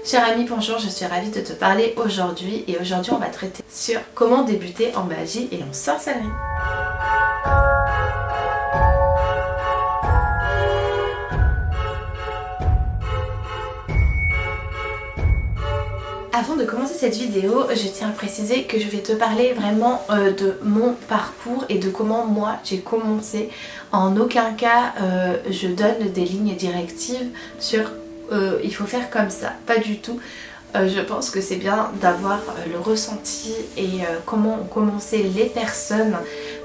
Cher ami, bonjour, je suis ravie de te parler aujourd'hui et aujourd'hui on va traiter sur comment débuter en magie et en sorcellerie. Avant de commencer cette vidéo, je tiens à préciser que je vais te parler vraiment de mon parcours et de comment moi j'ai commencé. En aucun cas je donne des lignes directives sur il faut faire comme ça, pas du tout. Je pense que c'est bien d'avoir le ressenti et comment ont commencé les personnes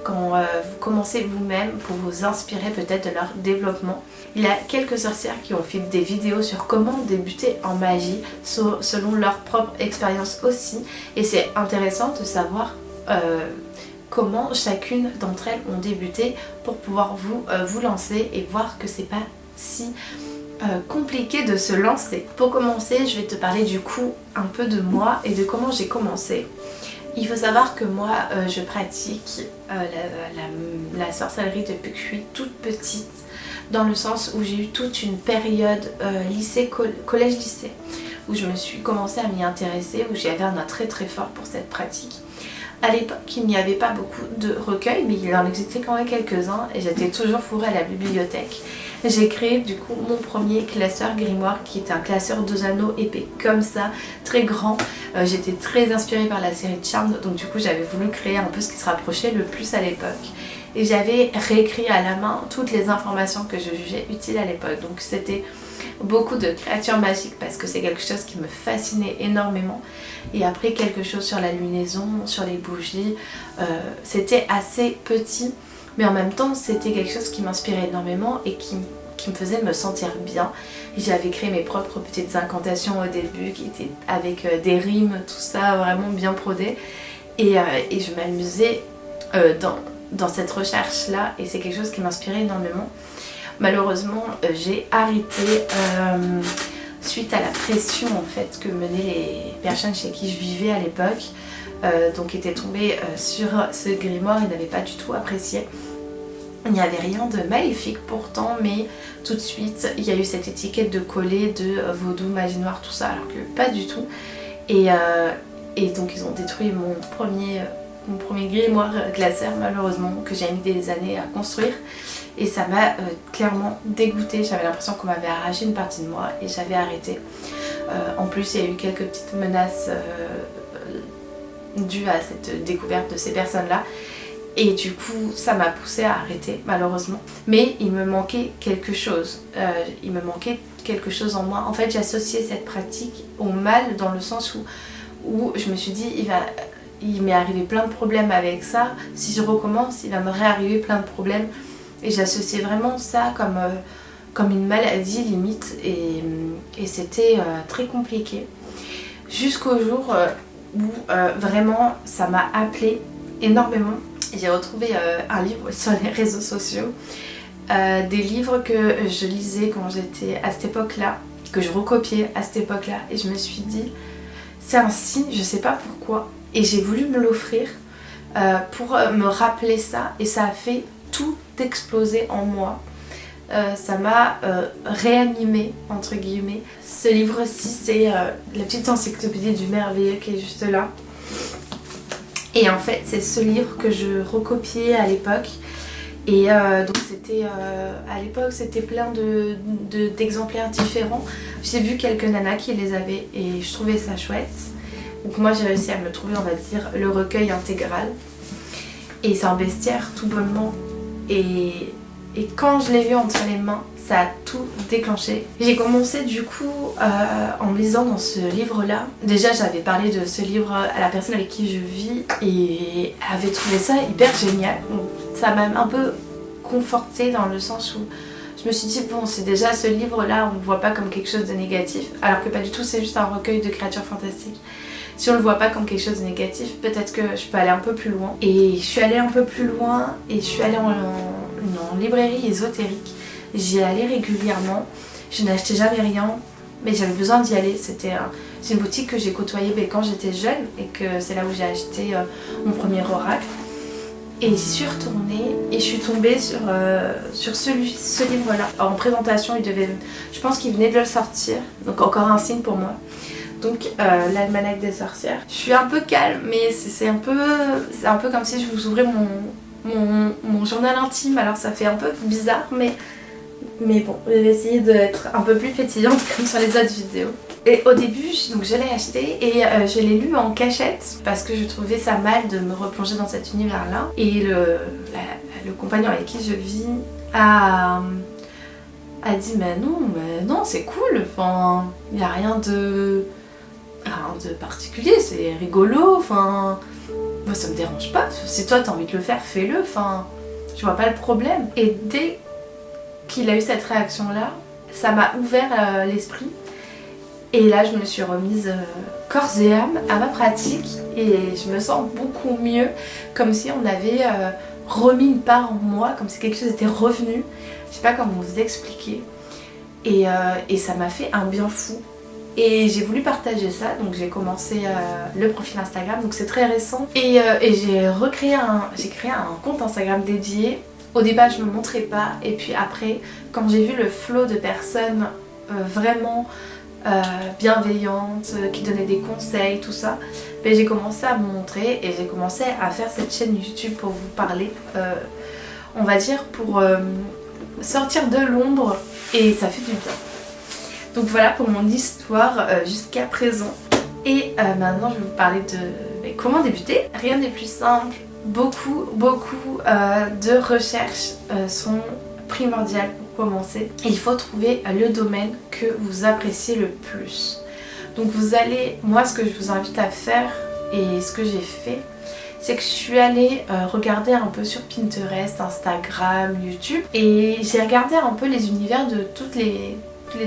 quand vous commencez vous-même pour vous inspirer peut-être de leur développement. Il y a quelques sorcières qui ont fait des vidéos sur comment débuter en magie selon leur propre expérience aussi, et c'est intéressant de savoir comment chacune d'entre elles ont débuté pour pouvoir vous lancer et voir que c'est pas si compliqué de se lancer. Pour commencer, je vais te parler du coup un peu de moi et de comment j'ai commencé. Il faut savoir que moi je pratique la sorcellerie depuis que je suis toute petite, dans le sens où j'ai eu toute une période collège-lycée où je me suis commencé à m'y intéresser, où j'avais un attrait très fort pour cette pratique. À l'époque, il n'y avait pas beaucoup de recueils, mais il en existait quand même quelques-uns et j'étais toujours fourrée à la bibliothèque. J'ai créé du coup mon premier classeur grimoire qui était un classeur 2 anneaux épais comme ça, très grand. J'étais très inspirée par la série Charmed, donc du coup j'avais voulu créer un peu ce qui se rapprochait le plus à l'époque. Et j'avais réécrit à la main toutes les informations que je jugeais utiles à l'époque. Donc c'était beaucoup de créatures magiques parce que c'est quelque chose qui me fascinait énormément. Et après quelque chose sur la lunaison, sur les bougies, c'était assez petit. Mais en même temps, c'était quelque chose qui m'inspirait énormément et qui me faisait me sentir bien. J'avais créé mes propres petites incantations au début qui étaient avec des rimes, tout ça vraiment bien prodé. Et je m'amusais dans cette recherche-là et c'est quelque chose qui m'inspirait énormément. Malheureusement, j'ai arrêté suite à la pression en fait que menaient les personnes chez qui je vivais à l'époque. Donc étaient tombés sur ce grimoire et n'avaient pas du tout apprécié. Il n'y avait rien de maléfique pourtant, mais tout de suite il y a eu cette étiquette de coller de vaudou, magie noire, tout ça, alors que pas du tout. Et donc ils ont détruit mon premier grimoire classeur malheureusement, que j'ai mis des années à construire. Et ça m'a clairement dégoûtée, j'avais l'impression qu'on m'avait arraché une partie de moi et j'avais arrêté. En plus il y a eu quelques petites menaces dues à cette découverte de ces personnes-là. Et du coup ça m'a poussée à arrêter malheureusement. Mais il me manquait quelque chose, en moi. En fait j'associais cette pratique au mal dans le sens où je me suis dit il m'est arrivé plein de problèmes avec ça, si je recommence il va me réarriver plein de problèmes. Et j'associais vraiment ça comme une maladie limite et c'était très compliqué. Jusqu'au jour où vraiment ça m'a appelé énormément. J'ai retrouvé un livre sur les réseaux sociaux, des livres que je lisais quand j'étais à cette époque-là, que je recopiais à cette époque-là, et je me suis dit c'est un signe, je sais pas pourquoi, et j'ai voulu me l'offrir pour me rappeler ça, et ça a fait tout exploser en moi. Ça m'a réanimée entre guillemets. Ce livre-ci c'est la petite encyclopédie du merveilleux qui est juste là. Et en fait c'est ce livre que je recopiais à l'époque. Et donc c'était à l'époque c'était plein d'exemplaires différents. J'ai vu quelques nanas qui les avaient et je trouvais ça chouette. Donc moi j'ai réussi à me trouver, on va dire, le recueil intégral. Et c'est un bestiaire tout bonnement. Et quand je l'ai vu entre les mains, ça a tout déclenché. J'ai commencé du coup en me lisant dans ce livre-là. Déjà j'avais parlé de ce livre à la personne avec qui je vis et elle avait trouvé ça hyper génial. Donc, ça m'a un peu confortée dans le sens où je me suis dit bon, c'est déjà ce livre-là, on ne le voit pas comme quelque chose de négatif, alors que pas du tout, c'est juste un recueil de créatures fantastiques. Si on ne le voit pas comme quelque chose de négatif, peut-être que je peux aller un peu plus loin. Et je suis allée un peu plus loin et je suis allée en librairie ésotérique. J'y allais régulièrement, je n'achetais jamais rien, mais j'avais besoin d'y aller. C'est une boutique que j'ai côtoyée quand j'étais jeune et que c'est là où j'ai acheté mon premier oracle. Et j'y suis retournée et je suis tombée sur ce livre-là. En présentation, je pense qu'il venait de le sortir, donc encore un signe pour moi. Donc l'almanach des sorcières. Je suis un peu calme, mais c'est un peu comme si je vous ouvrais mon journal intime. Alors ça fait un peu bizarre, mais bon, je vais essayer d'être un peu plus pétillante comme sur les autres vidéos. Et au début, donc je l'ai acheté et je l'ai lu en cachette parce que je trouvais ça mal de me replonger dans cet univers-là. Et le compagnon avec qui je vis a dit mais non, c'est cool, enfin, il n'y a rien de particulier, c'est rigolo, enfin, moi ça me dérange pas, si toi t'as envie de le faire, fais-le, enfin, je vois pas le problème. Et dès qu'il a eu cette réaction-là, ça m'a ouvert l'esprit. Et là, je me suis remise corps et âme à ma pratique et je me sens beaucoup mieux, comme si on avait remis une part en moi, comme si quelque chose était revenu. Je sais pas comment vous expliquer. Et ça m'a fait un bien fou. Et j'ai voulu partager ça, donc j'ai commencé le profil Instagram, donc c'est très récent. Et j'ai créé un compte Instagram dédié. Au départ, je me montrais pas, et puis après, quand j'ai vu le flot de personnes vraiment bienveillantes, qui donnaient des conseils, tout ça, ben, j'ai commencé à me montrer et j'ai commencé à faire cette chaîne YouTube pour vous parler, on va dire pour sortir de l'ombre, et ça fait du bien. Donc voilà pour mon histoire jusqu'à présent. Et maintenant je vais vous parler de comment débuter. Rien n'est plus simple, beaucoup de recherches sont primordiales pour commencer. Il faut trouver le domaine que vous appréciez le plus. Donc vous allez, moi ce que je vous invite à faire et ce que j'ai fait, c'est que je suis allée regarder un peu sur Pinterest, Instagram, YouTube, et j'ai regardé un peu les univers de toutes les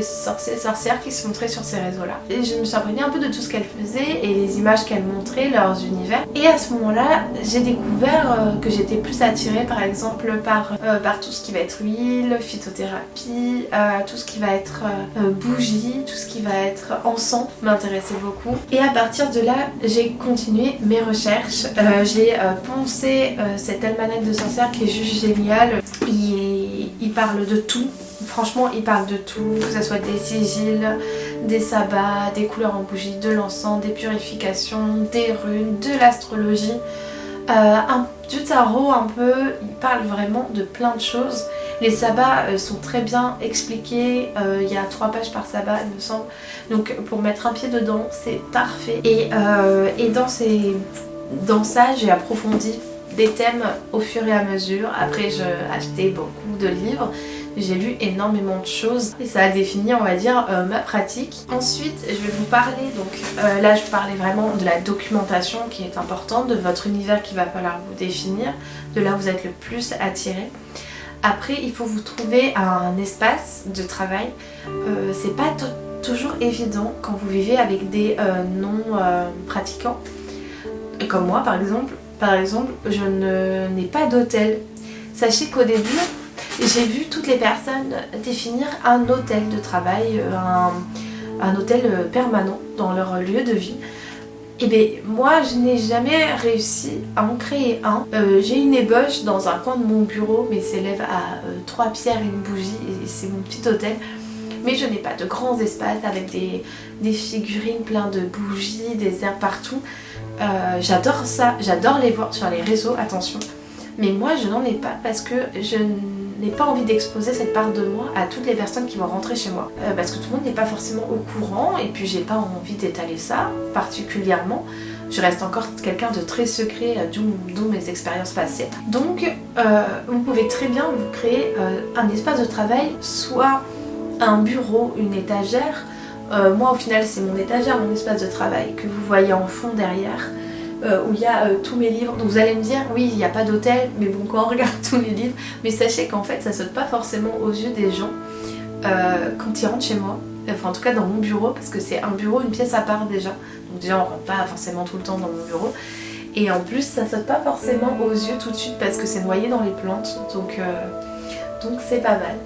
sorcières qui se montraient sur ces réseaux-là. Et je me suis imprégnée un peu de tout ce qu'elles faisaient et les images qu'elles montraient, leurs univers. Et à ce moment-là, j'ai découvert que j'étais plus attirée par exemple par tout ce qui va être huile, phytothérapie, tout ce qui va être bougie, tout ce qui va être encens m'intéressait beaucoup. Et à partir de là, j'ai continué mes recherches. J'ai poncé cet almanach de sorcières qui est juste génial. Il parle de tout. Franchement, il parle de tout, que ce soit des sigils, des sabbats, des couleurs en bougie, de l'encens, des purifications, des runes, de l'astrologie, du tarot un peu. Il parle vraiment de plein de choses. Les sabbats sont très bien expliqués, il y a 3 pages par sabbat il me semble. Donc pour mettre un pied dedans, c'est parfait. Et dans ça, j'ai approfondi des thèmes au fur et à mesure. Après, j'ai acheté beaucoup de livres. J'ai lu énormément de choses et ça a défini, on va dire, ma pratique. Ensuite, je vais vous parler, donc là je parlais vraiment de la documentation qui est importante, de votre univers qui va falloir vous définir, de là où vous êtes le plus attiré. Après, il faut vous trouver un espace de travail. C'est pas toujours évident quand vous vivez avec des non-pratiquants. Comme moi par exemple, je n'ai pas d'hôtel. Sachez qu'au début, j'ai vu toutes les personnes définir un hôtel de travail, un hôtel permanent dans leur lieu de vie. Et bien moi je n'ai jamais réussi à en créer un. J'ai une ébauche dans un coin de mon bureau, mais s'élève à 3 pierres et une bougie et c'est mon petit hôtel. Mais je n'ai pas de grands espaces avec des figurines plein de bougies, des airs partout. J'adore ça, j'adore les voir sur les réseaux, attention. Mais moi je n'en ai pas parce que je n'ai pas envie d'exposer cette part de moi à toutes les personnes qui vont rentrer chez moi. Parce que tout le monde n'est pas forcément au courant et puis j'ai pas envie d'étaler ça particulièrement. Je reste encore quelqu'un de très secret, d'où mes expériences passées. Donc vous pouvez très bien vous créer un espace de travail, soit un bureau, une étagère. Moi au final c'est mon étagère, mon espace de travail que vous voyez en fond derrière. Où il y a tous mes livres. Donc vous allez me dire, oui, il n'y a pas d'hôtel, mais bon, quand on regarde tous les livres, mais sachez qu'en fait, ça saute pas forcément aux yeux des gens quand ils rentrent chez moi. Enfin, en tout cas, dans mon bureau, parce que c'est un bureau, une pièce à part déjà. Donc déjà, on rentre pas forcément tout le temps dans mon bureau. Et en plus, ça saute pas forcément aux yeux tout de suite parce que c'est noyé dans les plantes. Donc c'est pas mal.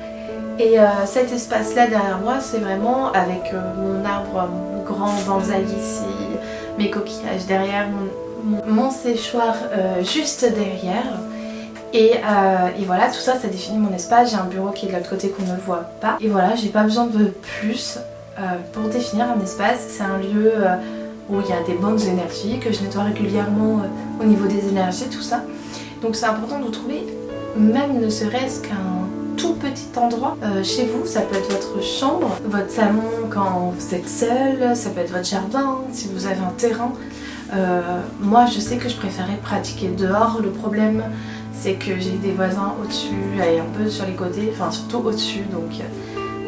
Et cet espace-là derrière moi, c'est vraiment avec mon arbre, mon grand bonsaï ici, mes coquillages derrière, mon séchoir juste derrière. Et voilà, tout ça, ça définit mon espace. J'ai un bureau qui est de l'autre côté qu'on ne voit pas. Et voilà, j'ai pas besoin de plus pour définir un espace. C'est un lieu où il y a des bonnes énergies, que je nettoie régulièrement au niveau des énergies, tout ça. Donc c'est important de trouver, même ne serait-ce qu'un tout petit endroit chez vous. Ça peut être votre chambre, votre salon quand vous êtes seul, ça peut être votre jardin, si vous avez un terrain. Moi je sais que je préférais pratiquer dehors. Le problème c'est que j'ai des voisins au-dessus et un peu sur les côtés, enfin surtout au-dessus, donc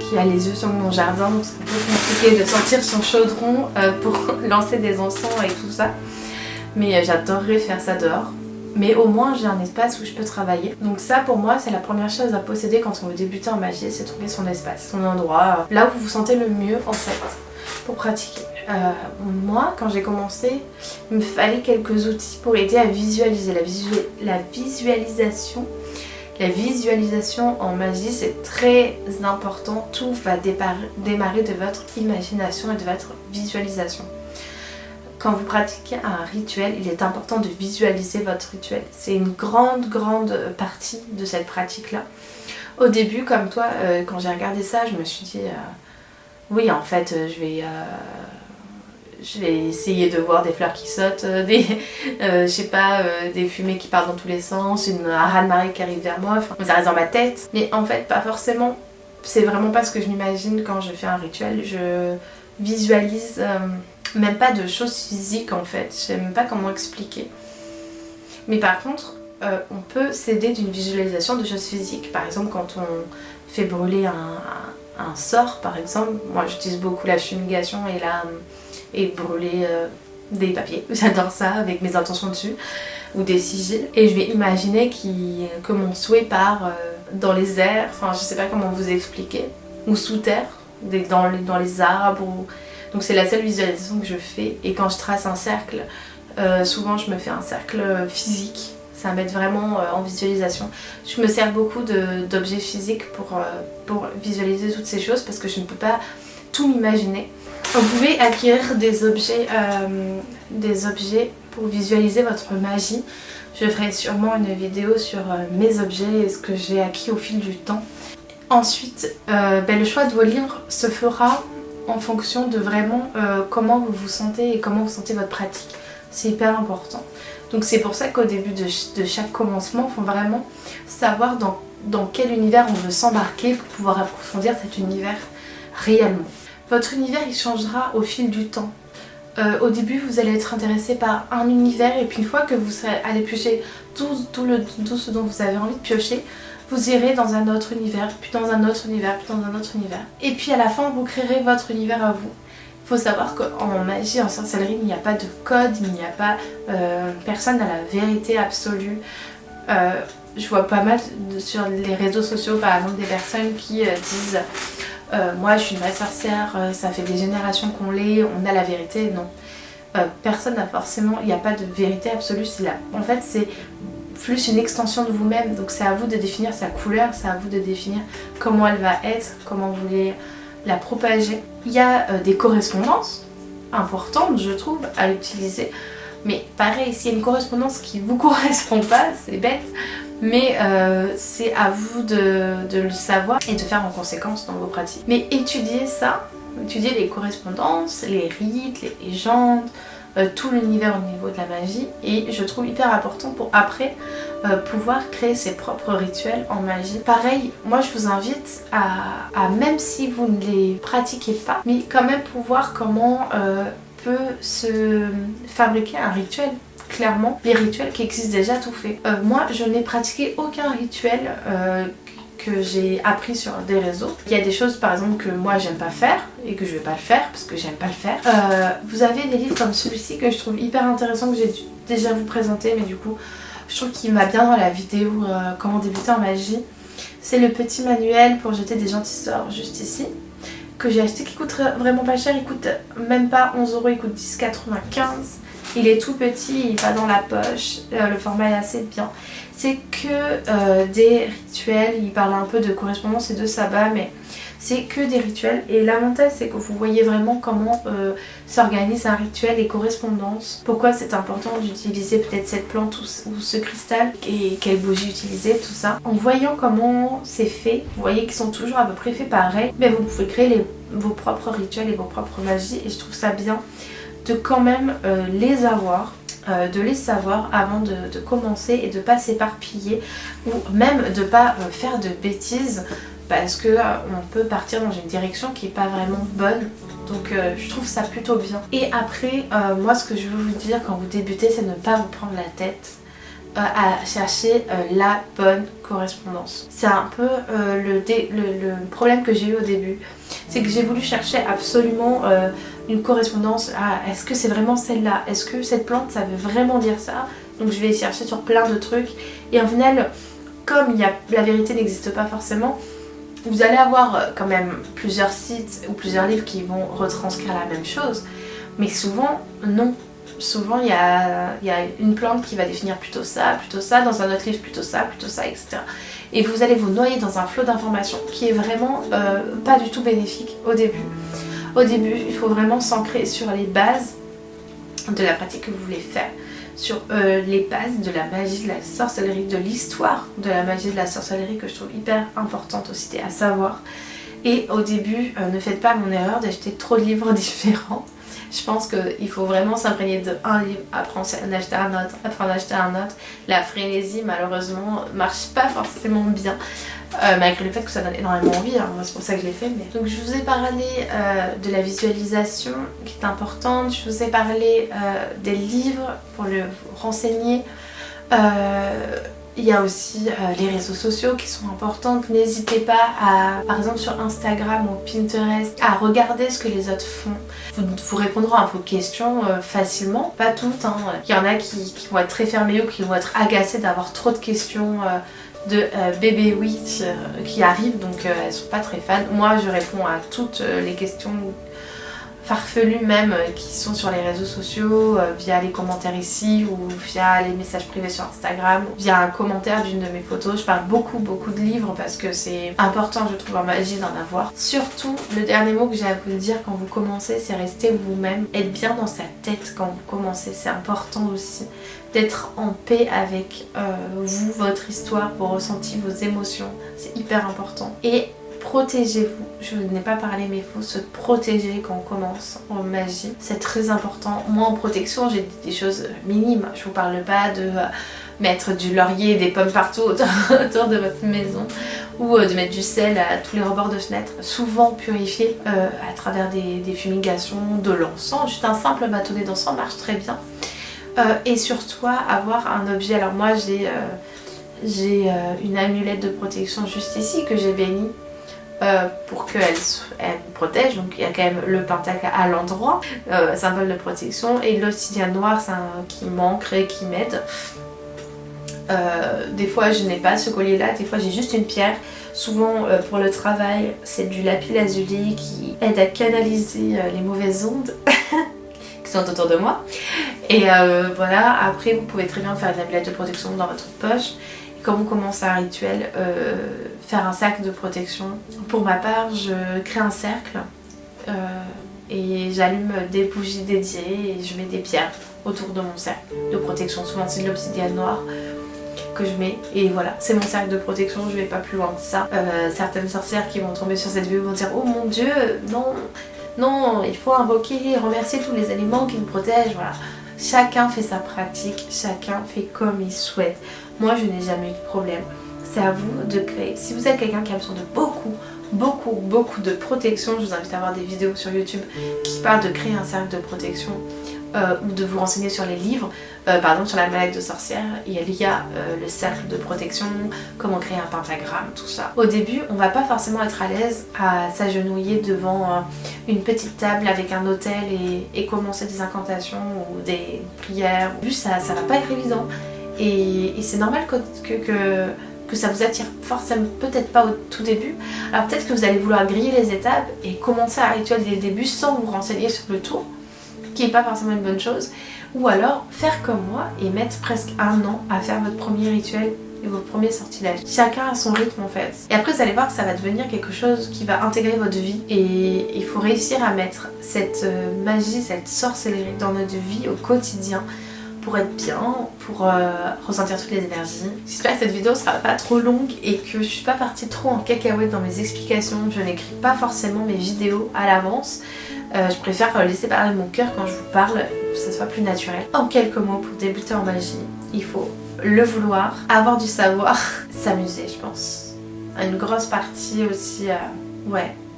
qui a les yeux sur mon jardin, donc c'est un peu compliqué de sortir son chaudron pour lancer des encens et tout ça. Mais j'adorerais faire ça dehors. Mais au moins j'ai un espace où je peux travailler. Donc ça pour moi c'est la première chose à posséder quand on veut débuter en magie, c'est trouver son espace, son endroit, là où vous vous sentez le mieux en fait pour pratiquer. Moi quand j'ai commencé, il me fallait quelques outils pour aider à visualiser. La visualisation en magie c'est très important. Tout va démarrer de votre imagination et de votre visualisation. Quand vous pratiquez un rituel, il est important de visualiser votre rituel. C'est une grande partie de cette pratique-là. Au début, comme toi, quand j'ai regardé ça, je me suis dit oui, en fait, je vais essayer de voir des fleurs qui sautent, je sais pas, des fumées qui partent dans tous les sens, un raz-de-marée qui arrive vers moi, enfin, ça reste dans ma tête. Mais en fait, pas forcément. C'est vraiment pas ce que je m'imagine quand je fais un rituel. Je visualise même pas de choses physiques en fait, je sais même pas comment expliquer. Mais par contre, on peut s'aider d'une visualisation de choses physiques. Par exemple, quand on fait brûler un sort, par exemple, moi j'utilise beaucoup la fumigation et brûler des papiers. J'adore ça avec mes intentions dessus, ou des sigils. Et je vais imaginer que mon souhait part dans les airs, enfin je sais pas comment vous expliquer, ou sous terre, dans les arbres. Donc c'est la seule visualisation que je fais. Et quand je trace un cercle, souvent je me fais un cercle physique. Ça m'aide vraiment en visualisation. Je me sers beaucoup d'objets physiques pour visualiser toutes ces choses parce que je ne peux pas tout m'imaginer. Vous pouvez acquérir des objets pour visualiser votre magie. Je ferai sûrement une vidéo sur mes objets et ce que j'ai acquis au fil du temps. Ensuite, le choix de vos livres se fera en fonction de vraiment comment vous vous sentez et comment vous sentez votre pratique. C'est hyper important. Donc c'est pour ça qu'au début de chaque commencement, il faut vraiment savoir dans quel univers on veut s'embarquer pour pouvoir approfondir cet univers réellement. Votre univers il changera au fil du temps. Au début vous allez être intéressé par un univers et puis une fois que vous serez allé piocher tout ce dont vous avez envie de piocher, vous irez dans un autre univers, puis dans un autre univers, puis dans un autre univers. Et puis à la fin vous créerez votre univers à vous. Il faut savoir qu'en magie, en sorcellerie, il n'y a pas de code, il n'y a pas... personne n'a la vérité absolue. Je vois pas mal sur les réseaux sociaux par exemple des personnes qui disent moi je suis une vraie sorcière, ça fait des générations qu'on l'est, on a la vérité. Non. Personne n'a forcément... Il n'y a pas de vérité absolue. En fait c'est plus une extension de vous-même. Donc c'est à vous de définir sa couleur, c'est à vous de définir comment elle va être, comment vous voulez la propager. Il y a des correspondances importantes je trouve à utiliser, mais pareil s'il y a une correspondance qui vous correspond pas, c'est bête, mais c'est à vous de le savoir et de faire en conséquence dans vos pratiques. Mais étudiez ça, étudiez les correspondances, les rites, les légendes, tout l'univers au niveau de la magie, et je trouve hyper important pour après pouvoir créer ses propres rituels en magie. Pareil, moi je vous invite à même si vous ne les pratiquez pas, mais quand même pour voir comment peut se fabriquer un rituel. Clairement, les rituels qui existent déjà tout fait. Moi je n'ai pratiqué aucun rituel que j'ai appris sur des réseaux. Il y a des choses par exemple que moi j'aime pas faire et que je vais pas le faire parce que j'aime pas le faire. Vous avez des livres comme celui-ci que je trouve hyper intéressant, que j'ai déjà vous présenter, mais du coup je trouve qu'il va bien dans la vidéo comment débuter en magie. C'est le petit manuel pour jeter des gentils sorts juste ici, que j'ai acheté, qui coûte vraiment pas cher, il coûte même pas 11 €, il coûte 10,95 €. Il est tout petit, il va dans la poche, le format est assez bien. C'est que des rituels, il parle un peu de correspondance et de sabbat, mais c'est que des rituels. Et l'avantage c'est que vous voyez vraiment comment s'organise un rituel, les correspondances, pourquoi c'est important d'utiliser peut-être cette plante ou ce cristal et quelle bougie utiliser, tout ça. En voyant comment c'est fait, vous voyez qu'ils sont toujours à peu près faits pareil, mais vous pouvez créer vos propres rituels et vos propres magies, et je trouve ça bien de quand même les avoir, de les savoir avant de commencer et de pas s'éparpiller ou même de pas faire de bêtises parce que on peut partir dans une direction qui est pas vraiment bonne. Donc je trouve ça plutôt bien. Et après, moi ce que je veux vous dire quand vous débutez, c'est ne pas vous prendre la tête à chercher la bonne correspondance. C'est un peu le problème que j'ai eu au début. C'est que j'ai voulu chercher absolument une correspondance à est-ce que c'est vraiment celle-là? Est-ce que cette plante ça veut vraiment dire ça? Donc je vais chercher sur plein de trucs. Et en final, comme la vérité n'existe pas forcément, vous allez avoir quand même plusieurs sites ou plusieurs livres qui vont retranscrire la même chose. Mais souvent, non. Souvent, il y a une plante qui va définir plutôt ça, dans un autre livre plutôt ça, etc. Et vous allez vous noyer dans un flot d'informations qui est vraiment pas du tout bénéfique au début. Au début, il faut vraiment s'ancrer sur les bases de la pratique que vous voulez faire, sur les bases de la magie, de la sorcellerie, de l'histoire de la magie, de la sorcellerie que je trouve hyper importante aussi à savoir. Et au début, ne faites pas mon erreur d'acheter trop de livres différents. Je pense qu'il faut vraiment s'imprégner d'un livre, après en acheter un autre, après en acheter un autre. La frénésie malheureusement marche pas forcément bien, malgré le fait que ça donne énormément envie, hein. Moi c'est pour ça que je l'ai fait. Donc je vous ai parlé de la visualisation qui est importante, je vous ai parlé des livres pour le renseigner. Il y a aussi les réseaux sociaux qui sont importants. N'hésitez pas à, par exemple sur Instagram ou Pinterest, à regarder ce que les autres font. Vous répondront à vos questions facilement, pas toutes, hein. Il y en a qui vont être très fermés ou qui vont être agacés d'avoir trop de questions de bébé witch qui arrivent, donc elles sont pas très fans. Moi je réponds à toutes les questions farfelus même qui sont sur les réseaux sociaux, via les commentaires ici ou via les messages privés sur Instagram, via un commentaire d'une de mes photos. Je parle beaucoup de livres parce que c'est important, je trouve, en magie d'en avoir. Surtout, le dernier mot que j'ai à vous dire quand vous commencez, c'est rester vous-même, être bien dans sa tête quand vous commencez, c'est important aussi d'être en paix avec vous, votre histoire, vos ressentis, vos émotions, c'est hyper important. Et protégez-vous, je n'ai pas parlé mais il faut se protéger quand on commence en magie, c'est très important. Moi en protection j'ai des choses minimes, je vous parle pas de mettre du laurier et des pommes partout autour de votre maison ou de mettre du sel à tous les rebords de fenêtres, souvent purifié à travers des fumigations, de l'encens, juste un simple bâtonnet d'encens marche très bien. Et surtout avoir un objet, alors moi j'ai une amulette de protection juste ici que j'ai bénie pour qu'elle me protège, donc il y a quand même le pentacle à l'endroit, symbole de protection, et l'obsidienne noire qui m'ancre et qui m'aide. Des fois je n'ai pas ce collier là, des fois j'ai juste une pierre. Souvent pour le travail c'est du lapis lazuli qui aide à canaliser les mauvaises ondes qui sont autour de moi. Et voilà, après vous pouvez très bien faire une amulette de protection dans votre poche. Quand vous commencez un rituel, faire un cercle de protection. Pour ma part, je crée un cercle et j'allume des bougies dédiées et je mets des pierres autour de mon cercle de protection. Souvent c'est de l'obsidienne noire que je mets et voilà, c'est mon cercle de protection, je vais pas plus loin que ça. Certaines sorcières qui vont tomber sur cette vidéo vont dire « Oh mon dieu, non, il faut invoquer et remercier tous les éléments qui nous protègent. » Voilà. Chacun fait sa pratique, chacun fait comme il souhaite. Moi, je n'ai jamais eu de problème. C'est à vous de créer. Si vous êtes quelqu'un qui a besoin de beaucoup de protection, je vous invite à voir des vidéos sur YouTube qui parlent de créer un cercle de protection ou de vous renseigner sur les livres. Par exemple, sur la maladie de sorcière, il y a le cercle de protection, comment créer un pentagramme, tout ça. Au début, on va pas forcément être à l'aise à s'agenouiller devant une petite table avec un autel et commencer des incantations ou des prières. Au début, ça va pas être évident. Et c'est normal que ça vous attire forcément peut-être pas au tout début. Alors peut-être que vous allez vouloir griller les étapes et commencer un rituel dès le début sans vous renseigner sur le tour, qui n'est pas forcément une bonne chose. Ou alors faire comme moi et mettre presque 1 an à faire votre premier rituel et vos premiers sortilèges. Chacun a son rythme en fait. Et après vous allez voir que ça va devenir quelque chose qui va intégrer votre vie et il faut réussir à mettre cette magie, cette sorcellerie dans notre vie au quotidien pour être bien, pour ressentir toutes les énergies. J'espère que cette vidéo sera pas trop longue et que je suis pas partie trop en cacahuète dans mes explications. Je n'écris pas forcément mes vidéos à l'avance. Je préfère laisser parler mon cœur quand je vous parle, que ça soit plus naturel. En quelques mots, pour débuter en magie, il faut le vouloir, avoir du savoir, s'amuser je pense. Une grosse partie aussi,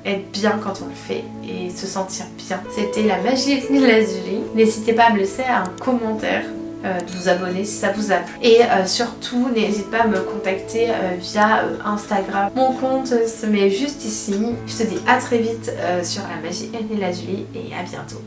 être bien quand on le fait et se sentir bien. C'était la magie ethnie de la Julie. N'hésitez pas à me laisser un commentaire, de vous abonner si ça vous a plu. Et surtout, n'hésite pas à me contacter via Instagram. Mon compte se met juste ici. Je te dis à très vite sur la magie ethnie de la Julie et à bientôt.